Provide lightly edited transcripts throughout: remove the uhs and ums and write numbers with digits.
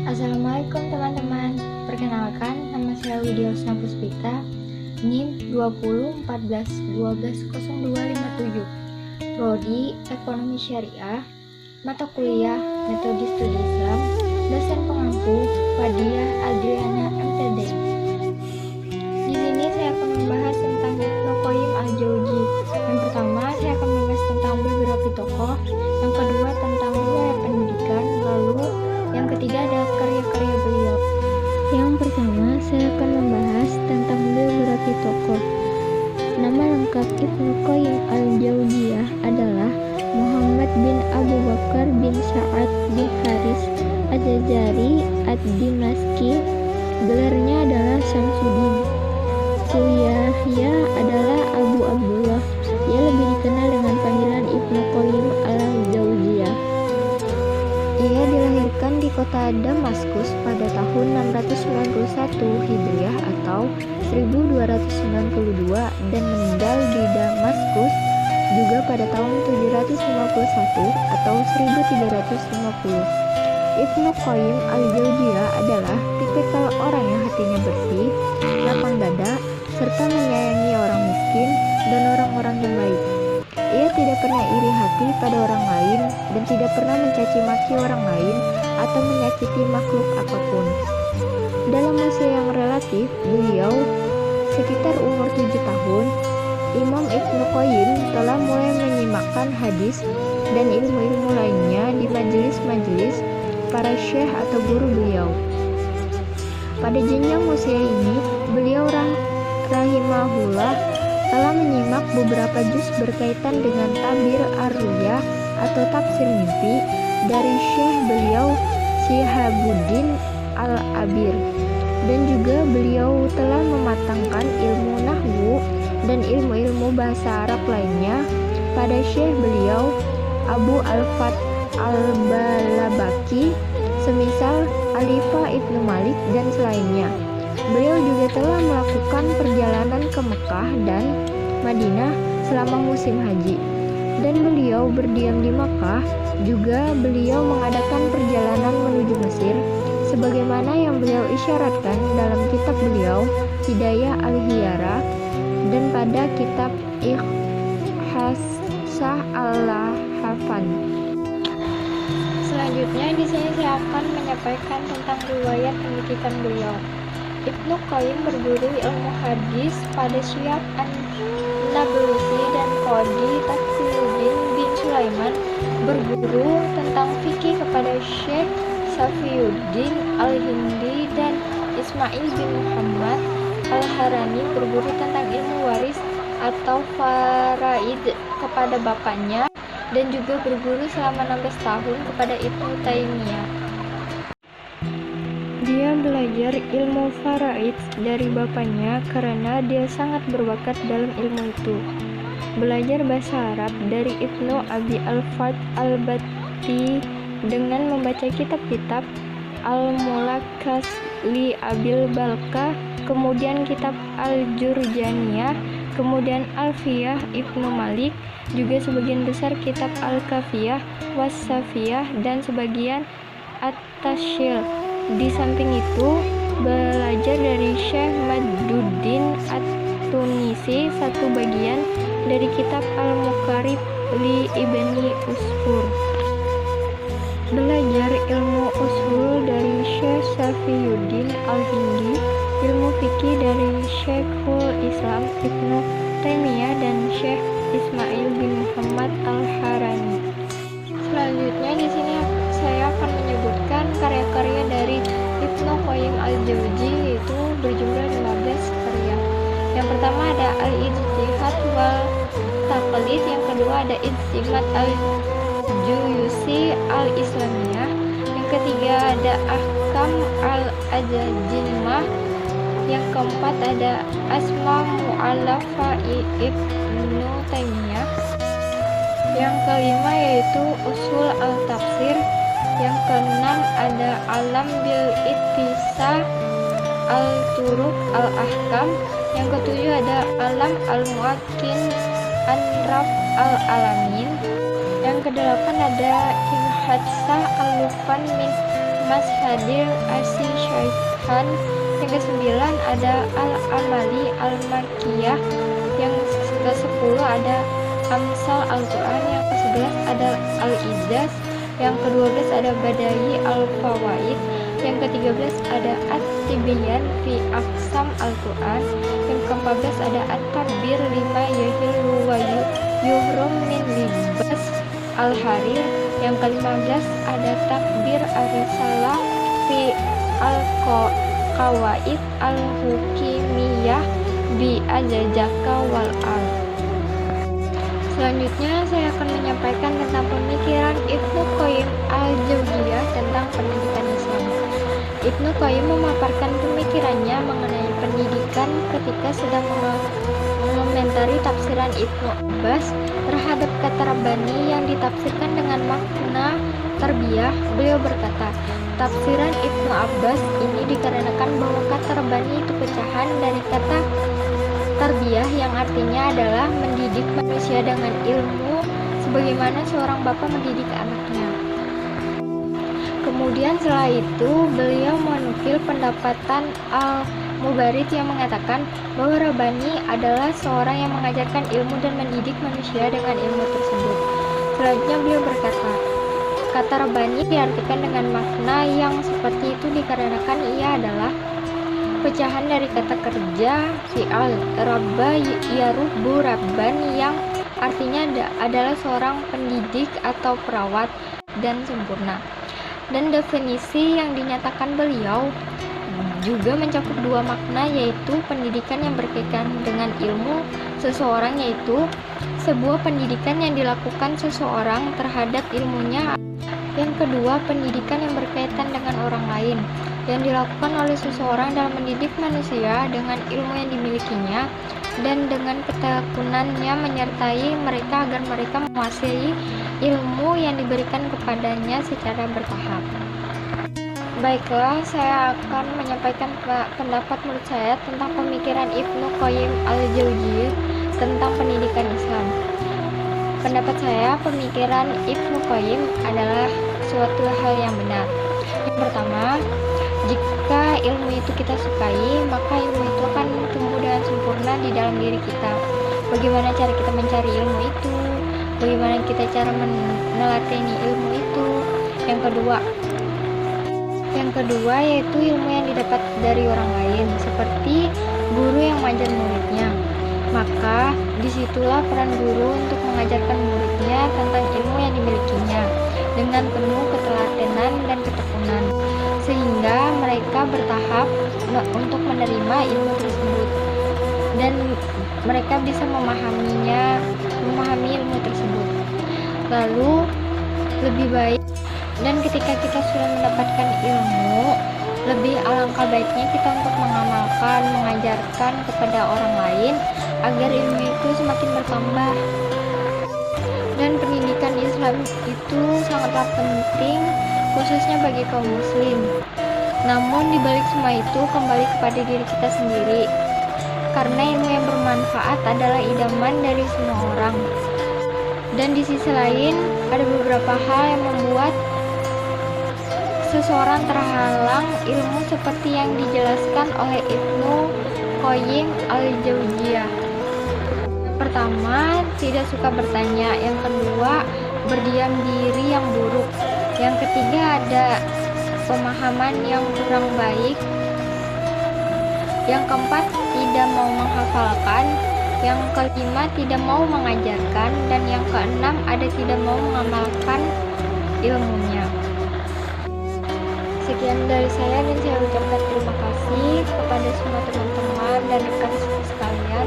Assalamualaikum teman-teman. Perkenalkan, nama saya Widya Husna Puspita, NIM 2014120257, Prodi Ekonomi Syariah, mata kuliah Metode Studi Islam, dosen pengampu Fadiah Adriana MTD. Di sini saya akan membahas tentang Ibnu Qayyim al-Jauzi. Yang pertama, saya akan membahas tentang biografi tokoh. Yang kedua, tentang riwayat pendidikan. Lalu yang ketiga adalah karya-karya beliau. Yang pertama, saya akan membahas tentang biografi tokoh. Nama lengkap Ibnu Qayyim al-Jauziyah adalah Muhammad bin Abu Bakar bin Sa'ad bin Haris Al-Jazari ad-Dimashqi. Gelarnya adalah Syamsuddin. Kunyahnya adalah Abu Abdullah. Ia lebih dikenal dengan panggilan Ibnu Qayyim al-Jauziyah. Ia dilahirkan di kota Damaskus pada tahun 691 Hijriah atau 1292 dan meninggal di Damaskus juga pada tahun 751 atau 1350. Ibnu Qayyim al-Jauziyah adalah tipikal orang yang hatinya bersih, lapang dada, serta menyayangi orang miskin dan orang-orang yang baik. Ia tidak pernah iri hati pada orang lain dan tidak pernah mencaci maki orang lain atau menyakiti makhluk apapun. Dalam usia yang relatif, beliau sekitar umur 7 tahun, Imam Ibnu Qayyim telah mulai menyimakkan hadis dan ilmu-ilmu lainnya di majelis-majelis para syekh atau guru beliau. Pada jenjang usia ini, beliau rahimahullah telah menyimak beberapa juz berkaitan dengan tabir ar-ru'ya atau tafsir mimpi dari syekh beliau Syihabuddin al-Abir, dan juga beliau telah mematangkan ilmu nahwu dan ilmu-ilmu bahasa Arab lainnya pada syekh beliau Abu al-Fat al-Balabaki, semisal Alifah Ibnu Malik dan selainnya. Beliau juga telah melakukan perjalanan ke Mekah dan Madinah selama musim haji. Dan beliau berdiam di Mekah, juga beliau mengadakan perjalanan menuju Mesir, sebagaimana yang beliau isyaratkan dalam kitab beliau Hidayah al-Hiyara dan pada kitab Ihsah al-Hafan. Selanjutnya di sini saya akan menyampaikan tentang riwayat pendidikan beliau. Ibnu Qayyim berguru ilmu hadis pada Syekh An-Nablusi dan Qadi Taqiyuddin bin Sulaiman, berguru tentang fikih kepada Syekh Safiyuddin Al-Hindi dan Ismail bin Muhammad Al-Harani, berguru tentang ilmu waris atau faraid kepada bapaknya, dan juga berguru selama 16 tahun kepada Ibnu Taimiyah. Dia belajar ilmu faraid dari bapaknya karena dia sangat berbakat dalam ilmu itu. Belajar bahasa Arab dari Ibnu Abi al-Fath al-Batti dengan membaca kitab-kitab Al-Mulakas li Abil Balka, kemudian kitab Al-Jurjaniyah, kemudian Alfiyah Ibnu Malik, juga sebagian besar kitab Al-Kafiyah, Was-Safiyah, dan sebagian At-Tashil. Di samping itu, belajar dari Syekh Maduddin At-Tunisi satu bagian dari kitab Al-Muqarrib li Ibni Usfur. Belajar ilmu usul dari Syekh Safiyuddin Al-Hindi, ilmu fikih dari Syekhul Islam Ibnu Taimiyah dan Syekh Ismail bin Muhammad Al-Harani. Selanjutnya di sini saya akan menyebutkan karya-karya dari Ibnu Qayyim al-Jauzi, yaitu berjumlah 15 karya. Yang pertama ada Al-Ijtihad wal Taqlid, yang kedua ada Ijtimat al-Juyusi al-Islamiyah, yang ketiga ada Ahkam al-Ajazimah, yang keempat ada Asma Mu'allafa Ibnu Taimiyah, yang kelima yaitu Usul al-Tafsir, yang keenam ada Alam bil Ittisah al-Turuq al-Ahkam, yang ketujuh ada Alam al-Mu'akin an-Raf al-Alamin, yang kedelapan ada Ihsah al-Lufan min Mashadir Asy-Syaikhan. Yang ke-9 ada Al-Amali Al-Makkiyah. Yang ke-10 ada Amsal Al-Quran. Yang ke-11 ada Al-Ijaz. Yang ke-12 ada Badai Al-Fawaid. Yang ke-13 ada At-Tibyan fi Aqsam Al-Quran. Yang ke-14 ada At-Tabir lima yahillu wa yuhrum min libas Al-Harir. Yang ke-15 ada Takbir Ar-Risalah fi Al-Qawaid Al-Hukimiyah bi Ajajaka wal Al. Selanjutnya saya akan menyampaikan tentang pemikiran Ibnu Qayyim al-Jauziyah tentang pendidikan Islam. Ibnu Qayyim memaparkan pemikirannya mengenai pendidikan ketika sedang mengomentari tafsiran Ibnu Abbas terhadap kata Rabbani yang ditafsirkan dengan makna tarbiyah. Beliau berkata, tafsiran Ibnu Abbas ini dikarenakan bahwa kata Rabbani itu pecahan dari kata tarbiyah yang artinya adalah mendidik manusia dengan ilmu sebagaimana seorang bapak mendidik anaknya. Kemudian setelah itu beliau menukil pendapatan Al-Mubarid yang mengatakan bahwa Rabbani adalah seorang yang mengajarkan ilmu dan mendidik manusia dengan ilmu tersebut. Selanjutnya beliau berkata, kata Rabbani diartikan dengan makna yang seperti itu dikarenakan ia adalah pecahan dari kata kerja fi'al rabba yarubbu rabban yang artinya adalah seorang pendidik atau perawat dan sempurna. Dan definisi yang dinyatakan beliau juga mencakup dua makna, yaitu pendidikan yang berkaitan dengan ilmu seseorang, yaitu sebuah pendidikan yang dilakukan seseorang terhadap ilmunya. Yang kedua, pendidikan yang berkaitan dengan orang lain yang dilakukan oleh seseorang dalam mendidik manusia dengan ilmu yang dimilikinya dan dengan ketekunannya menyertai mereka agar mereka menguasai ilmu yang diberikan kepadanya secara bertahap. Baiklah, saya akan menyampaikan pendapat menurut saya tentang pemikiran Ibnu Qayyim al-Jauziyah tentang pendidikan Islam. Pendapat saya, pemikiran Ibnu Qayyim adalah suatu hal yang benar. Yang pertama, jika ilmu itu kita sukai, maka ilmu itu akan tumbuh dengan sempurna di dalam diri kita. Bagaimana cara kita mencari ilmu itu? Bagaimana kita cara meneladani ilmu itu? Yang kedua yaitu ilmu yang didapat dari orang lain, seperti guru yang mengajar muridnya. Maka disitulah peran guru untuk mengajarkan muridnya tentang ilmu yang dimilikinya dengan penuh ketelatenan dan ketekunan, sehingga mereka bertahap untuk menerima ilmu tersebut dan mereka bisa memahami ilmu tersebut. Lalu lebih baik, dan ketika kita sudah mendapatkan ilmu, lebih alangkah baiknya kita untuk mengamalkan, mengajarkan kepada orang lain agar ilmu itu semakin bertambah. Dan pendidikan Islam itu sangatlah penting, khususnya bagi kaum muslim. Namun dibalik semua itu kembali kepada diri kita sendiri, karena ilmu yang bermanfaat adalah idaman dari semua orang. Dan di sisi lain ada beberapa hal yang membuat seseorang terhalang ilmu seperti yang dijelaskan oleh Ibnu Qayyim al-Jauziyah. Pertama, tidak suka bertanya. Yang kedua, berdiam diri yang buruk. Yang ketiga, ada pemahaman yang kurang baik. Yang keempat, tidak mau menghafalkan. Yang kelima, tidak mau mengajarkan. Dan yang keenam, ada tidak mau mengamalkan ilmunya. Sekian dari saya, dan saya ucapkan terima kasih kepada semua teman-teman dan rekan sekalian,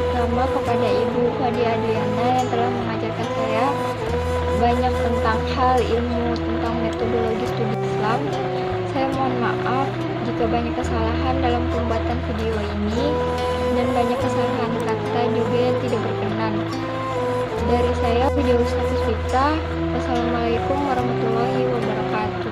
terutama kepada Ibu Fadi Adriana yang telah mengajarkan saya banyak tentang hal ilmu tentang metodologi studi Islam. Saya mohon maaf jika banyak kesalahan dalam pembuatan video ini dan banyak kesalahan kata juga yang tidak berkenan. Dari saya, Widya Usna Puspita. Wassalamualaikum warahmatullahi wabarakatuh.